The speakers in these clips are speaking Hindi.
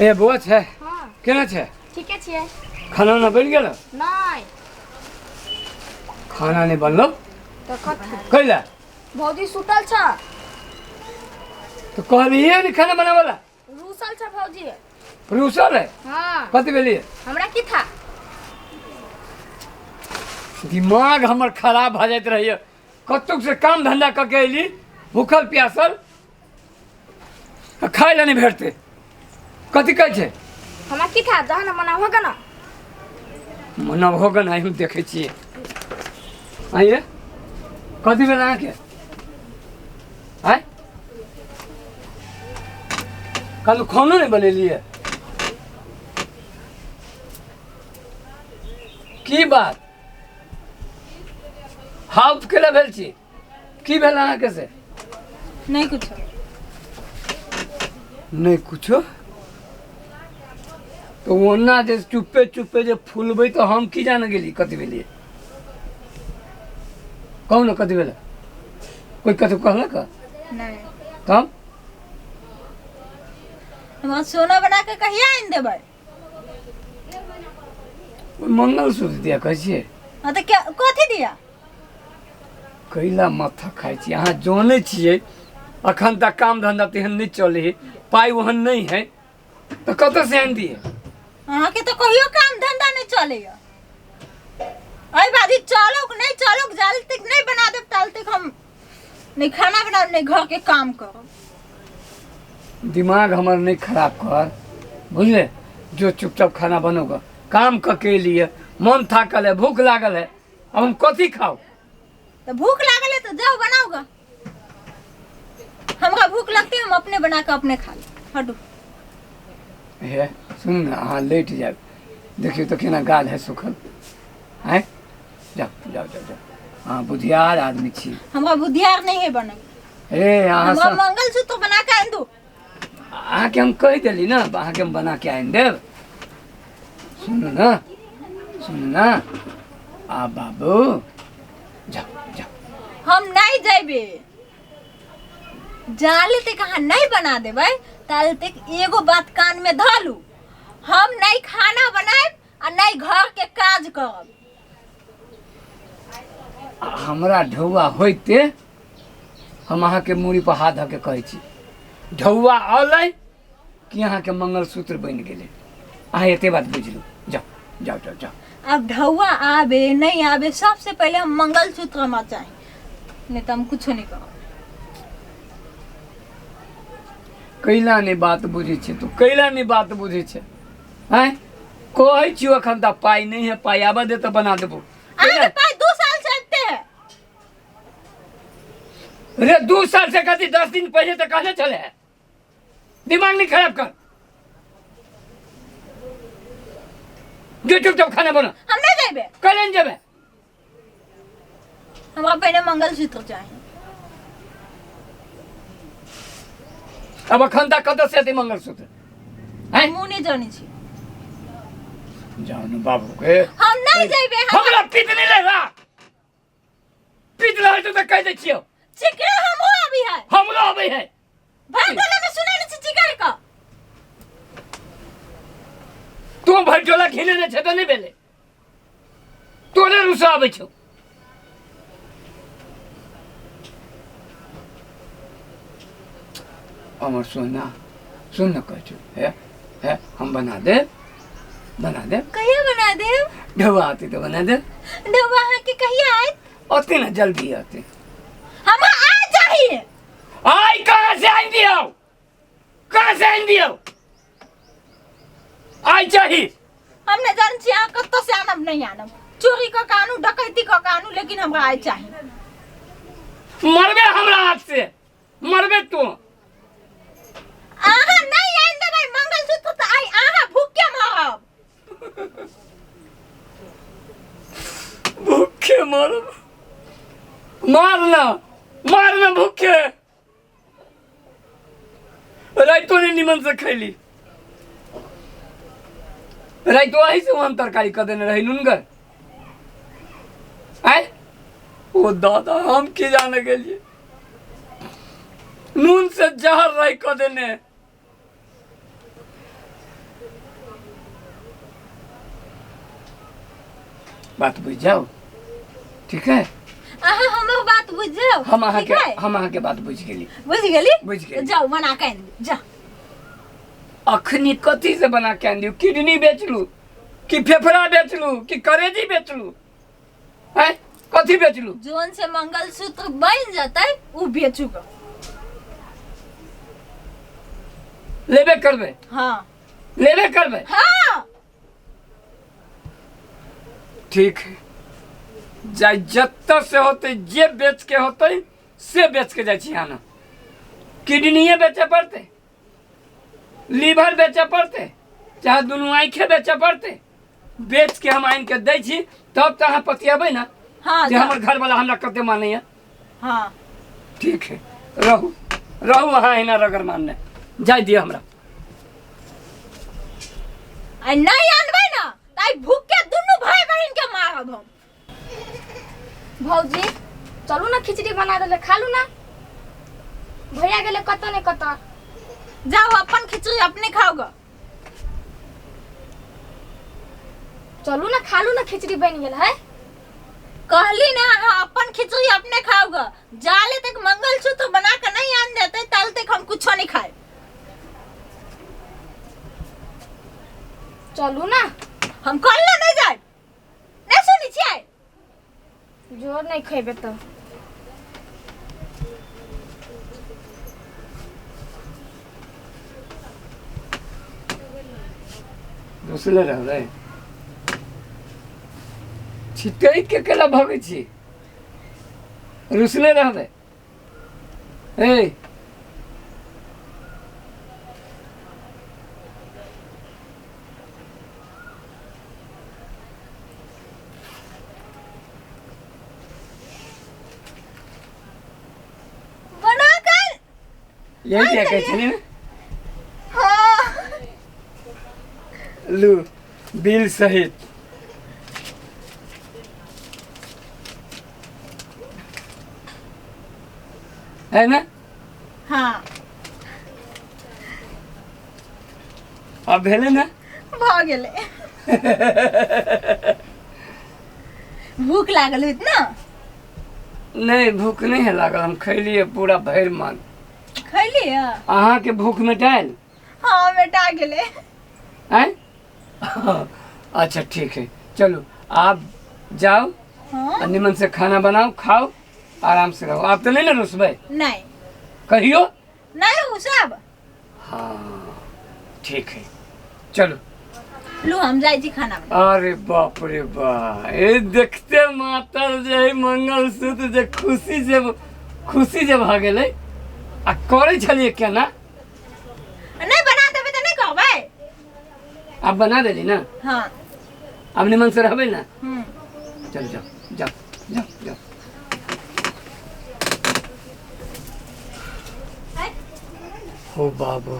ए बुआ छै हाँ केना छै ठीके छियै खाना ना बन गेल नहीं खाना नहीं बनलो तो कथी कैला भौजी सुतल छ तो कहलिए नहीं खाना बनावला रूसल छ भौजी रूसल है हाँ कथी भेलिए हमरा की था दिमाग हमर खराब भ जाइत रहिए कतुक से काम धंधा करके अली भूखल प्यासल खाए ला नहीं भेटते कथी कहै छै हमरा की था जहन मना होगा ना मना होगा ना हम देखे छिए आइए कथी भेल अहाँके आय कल खानो नहीं बनेलिए की बात हाउस केला भेल छी की भेल अहाँके से नहीं कुछ नहीं कुछो तो ओना जे चुप्पे चुप्पे जे फूलबै तो हम की जान गेली कथी भेलिए कहू ना कथी भेल कोई कथी कहलक नहीं तब हम सोना बना के कहिया आइन देबै मंगलसूत्र दिया कहै छियै हां तो क्या कथी दिया कैला माथा खाइ छी अहाँ जानै छियै अखन तक काम धंधा तेहन नहीं चले है पाई ओहन नहीं है तो कतऽ से आनि दिए अहाँ के तो कहियो काम धंधा नहीं चलेया आई बाजी चलो नहीं चलो जाल तक नहीं बना देब ताल तक हम नहीं खाना बनाब नहीं घर के काम करब दिमाग हमार नहीं खराब कर बुझले जो चुपचाप खाना बनोगा काम के लिए मन थाकल है भूख लागल है अब हम कथी खाओ तो भूख लागल है तो जाओ बनाओगा हमरा भूख लगती है हम अपने बना के अपने खा ले हटू हे सुन ना हाँ लेट जाए देखियो तो केना गाल है सुखल है जाओ जाओ जाओ जाओ हाँ बुधियार आदमी छी हमरा बुधियार नहीं है बनल हे अहाँ हमरा सब मंगलसूत्र बना के आन दू अहाँके हम कह दिली ना अहाँके हम बना के आनि देब सुनू ना आ बाबू जाओ जाओ हम नहीं जाइबे जाले तक अहाँ नहीं बना देबै ताले तक एगो बात कान में धलू हम नहीं खाना बनाएब आ नहीं घर के काज करब हमरा ढौआ होइते हम अहाँके मूड़ी पर हाथ धऽ के कहै छी ढौआ अलै कि अहाँके मंगलसूत्र बनि गेलै अहाँ एते बात बुझलू जाओ जाओ जाओ जाओ अब ढौआ आबे नहीं आबे सबसे पहले हम मंगलसूत्र हमारा चाहिए नहीं तो हम कुछ नहीं करब कैला नहीं बात बुझे छे तो कैला नहीं बात बुझे छे हैं कहै छियो अखन तक पाई नहीं है पाई आबा दे तो बना देबो आगे पाई 2 साल से आते हैं अरे 2 साल से कथी 10 दिन पहले तो कहले चले है दिमाग नहीं खराब कर जो चुपचाप खाना बना हम नहीं जाइबे कल जेबे हमरा पहले मंगलसूत्र चाहिए अब अखन तक कतऽ से एतै मंगलसूत्र हैं मुंह नहीं जानी छी जाओ न बाबू के हम नहीं जाइबे हमरा पीत नहीं लेला पीत रहे तो कह दे छियो चिकरा हमो अभी है हमरो अबै है भटोला में सुनै नहीं छी चिकर का तू भटोला खेले ने छै तो नहीं भेले तोरे रुसा आबै छौ अमर सोना सुन न कहू है हम बना दे कहिया बना दे ढवा आती तो बना दे ढवा के कहिया आए आते ना जल्दी आते हम आ चाहिए आई कहाँ से आइन दियो आई चाहिए हमने जान छी अहाँ कत्तो से आनब नहीं आनब चोरी का कानून डकैती का कानून लेकिन हमरा आए चाहिए मरबे हमरा हाथ से मरबे तू आहा नहीं आइन देबै मंगलसूत्र त आई आहा भूखे मरब भूखे मरब मारना भूखे राइतो ने निमन से खैली राइतो आई से हम तरकारी कर देने रही नुनगर आय ओ दादा हम की जाने के लिए नून से जहर रही को देने। बात बुझ जाओ, ठीक है? अहाँ हमर बात बुझ जाओ। हम अहाँ के बात बुझ गेली। बुझ गेली? बुझ गेली। जाओ बना के आन जा। अखनी कथी से बना के आन दियो? किडनी बेचलू कि फेफड़ा बेचलू कि करेजी बेचलू? हैं? कथी बेचलू? जोन से मंगलसूत्र बन जाते उ बेचूगा। लेबे करबे? हाँ लेबे करबे? हाँ ठीक है, जाय जत्त से होते जे बेच के होते से बेच के जाय छी आना। किडनीए बेचे पड़ते, लीवर बेचे पड़ते, चाहे दुनू आँखें बेचे पड़ते, बेच के हम आइन के दै छी तब तो अहाँ पतियाबै ना। हाँ जे हमर घर वाला हमरा कते मानैया। हाँ ठीक है, रहू रहू अहाँ एना रगर मानने जाय दियो हमरा। आ नहीं आनबै ना ताई भूख के दुनू भाई बहन के मारब हम। भौजी चलू ना खिचड़ी बना देले खा लू ना। भैया गेले कत ने कत। जाओ अपन खिचड़ी अपने खाओगा। चलू ना खा लू ना खिचड़ी बन गेल है। कहली ना हाँ, अपन खिचड़ी अपने खाओगा। जाले तक मंगलसूत्र बना के नहीं आन देते तल तक हम कुछ नहीं खाए। चलू ना। हम कल ना नहीं जाए। नहीं सुनी छिए? जोर नहीं खेबे तो रुसले रहबै। छिटै के केला भगै छी? रुसले रहबै। ए बना कर यही क्या कहै छली ना? हाँ लू बिल सहित। है ना? हाँ अब भेले ना? भ गेले। भूख लागल होत ना? नहीं भूख नहीं है लागल, हम खैलिए पूरा भैर मान। खैली है? अहाँ के भूख मिटाइल? हाँ बेटा गेले। हैं? अच्छा ठीक है, चलो आप जाओ हाँ और निमन से खाना बनाओ, खाओ, आराम से रहो। आप तो नहीं ना रुसबै? नहीं कहियो? नहीं हूँ सब। हाँ ठीक है, चलो। लो हम जाए जी खाना बना। अरे बाप रे बाप, ये देखते मातर जे मंगलसूत्र जे खुशी जे भ गेलै आ करे छलिए क्या ना? नहीं बना देबे तो नहीं कहबै। आप बना देली ना? हाँ अब निमन से रहबै ना? चल जाओ जाओ जाओ जाओ। हो बाबू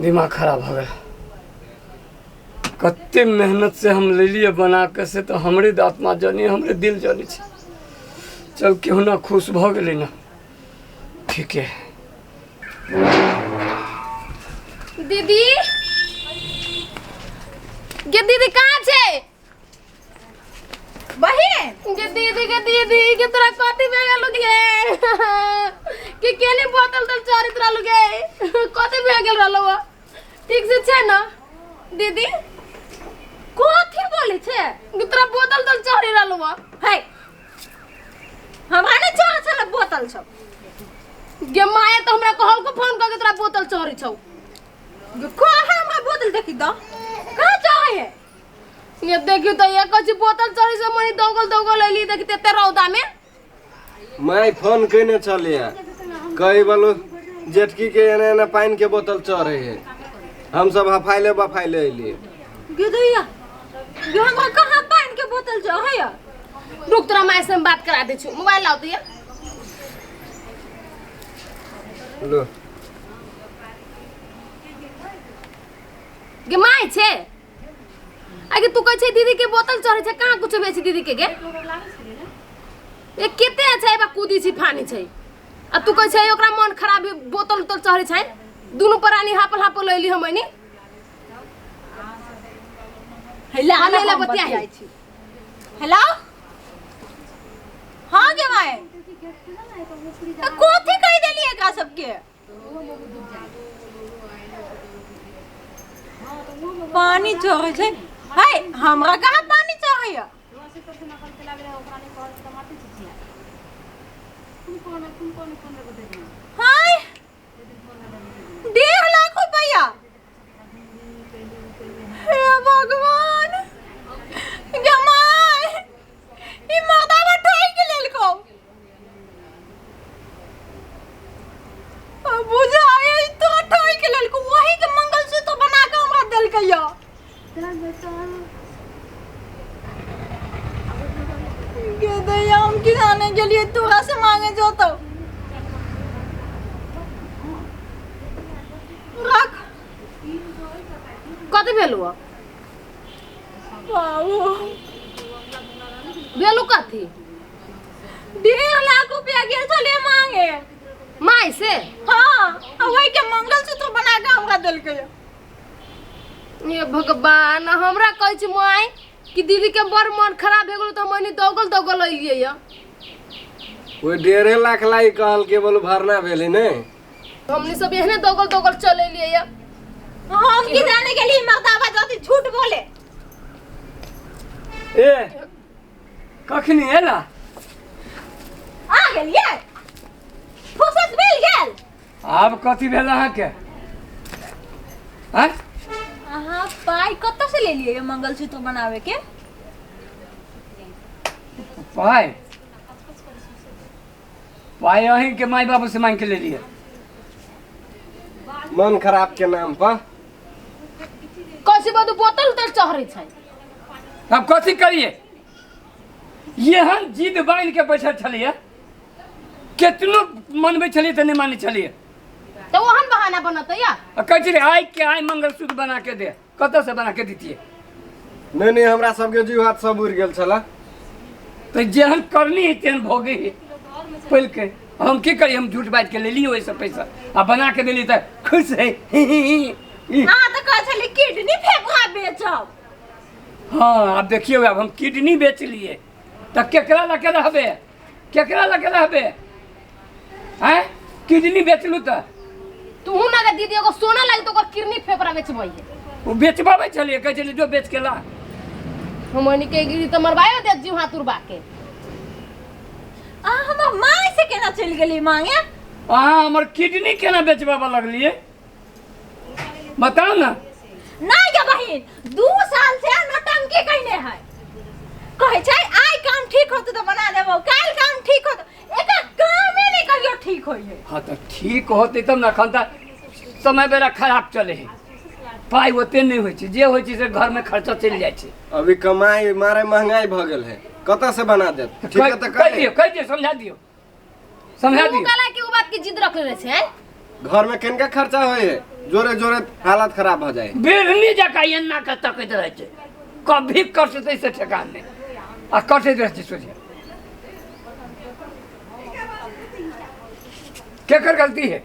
दिमाग खराब हो गया। कते मेहनत से हम ले लिए बना के से तो हमरे आत्मा जानी, हमरे दिल जानी छे। चल केहू ना खुश भ गेलै ना, ठीक है। दीदी गे दीदी कहाँ छे? बहिन गे दीदी के तोरा कथी भे गेल गे? कि केने बोतल तल चरित रहलु गे? कथी भे गेल रहलु? ठीक से छे ना दीदी? कथी बोले छे? कि तोरा बोतल तल चढ़ी रहलु? है हमरा ने चढ़ छले बोतल सब। गे माए तो हमरा कहल को फोन करके तोरा बोतल चढ़ी छौ। कहाँ हमरा बोतल देखी तो? कहाँ चाहे है? ये देखियो तो ये कछि बोतल चढ़ी से मनी दौगल लेली देखि तेते रौदा में। मैं फोन कने चलिया कई बोलो जेठकी के एने एने पानी के बोतल चढ़े है, हम सब हफाइले बफाइले अलिए। गिदैया ये हमरा कहाँ पानी के बोतल जो है या? रुक तोरा माए से बात करा दे छु। मोबाइल लाओ तो ये। लो गे माए छे? आगे तू कह छे दीदी के बोतल चढ़े छे, कहाँ कुछ बेची दीदी के गे? ये केते छै बा कूदी छी फानी छै आ तू कहै छै ओकरा मन खराब बोतल उतल चढ़ै छै दुनू प्राणी हापल लैली हम एनी हेला हेला हेला बतिया बतिया छी हेलो हां गे माय कोथी कह देलिए का सबके पानी चढ़े छै हाय हमरा कहाँ पानी चढ़े हाय 1.5 लाख रुपया हे भगवान जमाई ई मर्दावा ठोइ के लेल को बुझाए ई तो ठोइ के लेल को वही के मंगलसूत्र बना के हमरा देल के या के दया हम किसाने के लिए तोरा से मांगे जो तो रख कते भेलु बाबू भेलु कथी 1.5 लाख रुपया गेल छले मांगे माय से हाँ वही के मंगलसूत्र बना के हमरा देल के ये भगवान हमरा कहै छी माय कि दीदी के बड़ मन खराब हो गेल त मनी दौगल अइलिए या कोई 1.5 लाख लाई कहल के बोलो भरना भेले ने हमनी सब एहने दौगल चल अइलिए या हम की जाने के लिए मर्दावा जोती झूठ बोले ए कखनी एला आ गेलिए फुसत मिल गेल आब कथी भेल अहाँके हैं अहाँ पाई कत्ता से ले लिए मंगलसूत्र बनावे के पाई पाई अहीं के माई बाबू से मांग के ले लिए मन खराब के नाम पर कैसे बदू बोतल उतर चढ़ै छै अब कथी करिए ये हम जिद बांध के बैठल छलिए कितनो मनबै छलिए त नहीं मानै छलिए तो ओहन बहाना बनत या कहै छलिए आइ के आइ मंगलसूत्र बना के दे कतऽ से बना के दितिए नहीं हमरा सबके जीव हाथ सब उड़ गेल छला तो जेहन करनी है तेहन भोगे है पहल के हम की करी हम झूठ बात के ले लिए वैसे पैसा आ बना के दिली तो खुश है हां तो कह छली किडनी फेंकवा बेचब हाँ अब देखिए अब हम किडनी बेच लिए तो केकरा लगे रहबे हैं किडनी बेचलू तो तू ना के दीदी एगो सोना लागी तो ओकर किडनी फेफड़ा बेचबै है वो बेचबाबे चलिए कहे चलिए जो बेच के ला हमनी के गिरी त मरवायो दे जीव हाथ उड़बा के आ हमर माई से केना चल गेली मांगे अहाँ हमर किडनी केना बेचबाबा लगलिए बताओ ना नहीं गे बहिन 2 साल से नौटंकी कइने है कहे छै आई काम ठीक होत तो बना देबो काल काम ठीक होत एका काम ही नहीं कहियो ठीक होई है हाँ तो ठीक होते तब ना खन समय बेरा खराब चले है पाई ओते नहीं होइ छै जे होइ छै से घर में खर्चा चल जाइ छै अभी कमाई मारे महंगाई भ गेल है कतऽ से बना दे ठीक है त कह दियो समझा दियो तू काला के उ बात की जिद रख ले छै घर में केनका खर्चा होय है जोरे जोरे हालत खराब हो जाए बेरनी जका एन्ना के तकैत रहे छै कभी कटतै से ठेकान नहीं आ कटैत रहे छै सोचिए केकर गलती है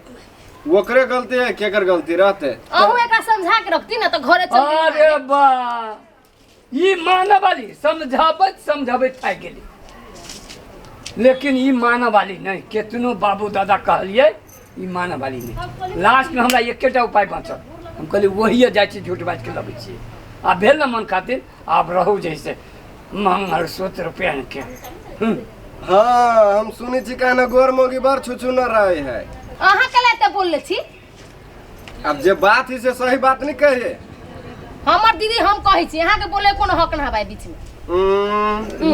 ओकरे गलती है केकर गलती रहते अहू एकरा समझा के रखती ना तो घरे चल अरे बा ई मानव वाली समझाबैत थाकि गेली लेकिन ई मानव वाली नहीं केतनो बाबू दादा कहलिए ई मानव वाली नहीं लास्ट में हमरा एकेटा उपाय बचल हम कहलिए वही जाइ छी झूठ बाज के लबै छी आ भेल न मन खातिर आप रहू जैसे मंगलसूत्र पहन के हाँ हम सुनी छी कहना गोर मोगी बार छुछु न रहे है अहाँ कला ते बोलले छी अब जे बात ही से सही बात नहीं कहे हमर दीदी हम कहै छी अहाँ के बोले कोनो हक ना हवाई बीच में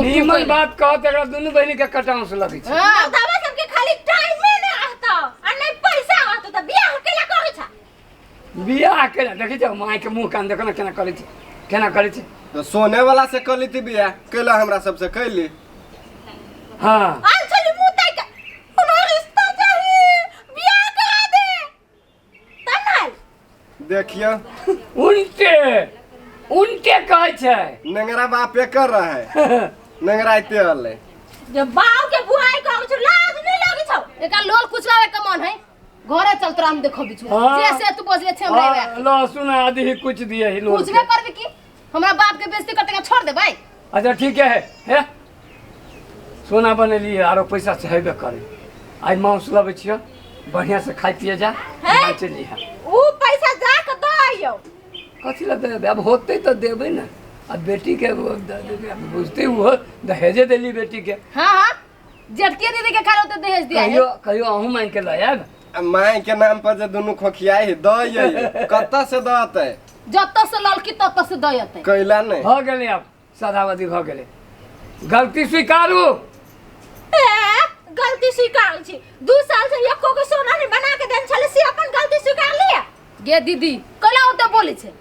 नीमन बात कह त दुनू बहिनी के कटाउं से लगे छै हां दादा सबके खाली टाइम में नहीं रहता और नहीं पैसा रहता तो बियाह केला करै छ बियाह केला देखै छ माय के मुंह कान देखना केना करै छै तो सोने वाला से कली थी बिया केला हमरा सबसे कैली हाँ आल चली मुतै के हमरा रिश्ता चाहिए बियाह करा दे तनल देखियो उनके कहै छै नेंगरा बापे कर रहा है नेंगराइते हले जब बाव के बुआई कहै छ लाज नहीं लागे छ एका लोल कुछ घरे चल तोरा हम देखो बिछु हाँ। जैसे तू बोझले छे हमरा लहसुन आदि ही कुछ दिए ही लोग पूछबे करबी की हमरा बाप के बेइज्जती करते छोड़ दे भाई। अच्छा ठीक है सोना बनेलिए आरो पैसा चाहेबे करे आज मांस लबे छियो बढ़िया से खाई पिए जा हैं? चली है ऊ पैसा जा के दो आइयो। कथी ला देबे अब होते तो देबे ना अब बेटी के अब बुझते हुआ दहेजे देली बेटी के हां हां जटके दीदी के खालो तो दहेज दिया है। कहियो कहियो अहूँ मांग के लायब माई के नाम पर जे दुनू खोखियाई है दे कत्ता से दते जत से ललकी तत से दयते कैला नहीं हो गेले अब सदावती हो गेले गलती स्वीकारू ए गलती स्वीकार छी 2 साल से एको को सोना नहीं बना के देन छले से अपन गलती स्वीकार लिया। गे दीदी कला होते बोले छे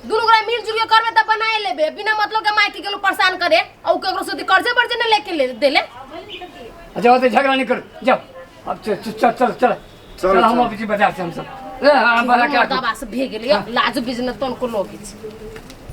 दुनु गोरा मिलजुल के करबे त बनाए लेबे बिना मतलब के माई के गेलो परेशान करे औ केकरो से कर्जे बर्जे न लेके ले देले। अच्छा होते झगड़ा नहीं कर जाओ अब चल चल हम अभी बाजार से हम सब दबा से भेग गेलियो लाज बिजनेस तन को लोग छै।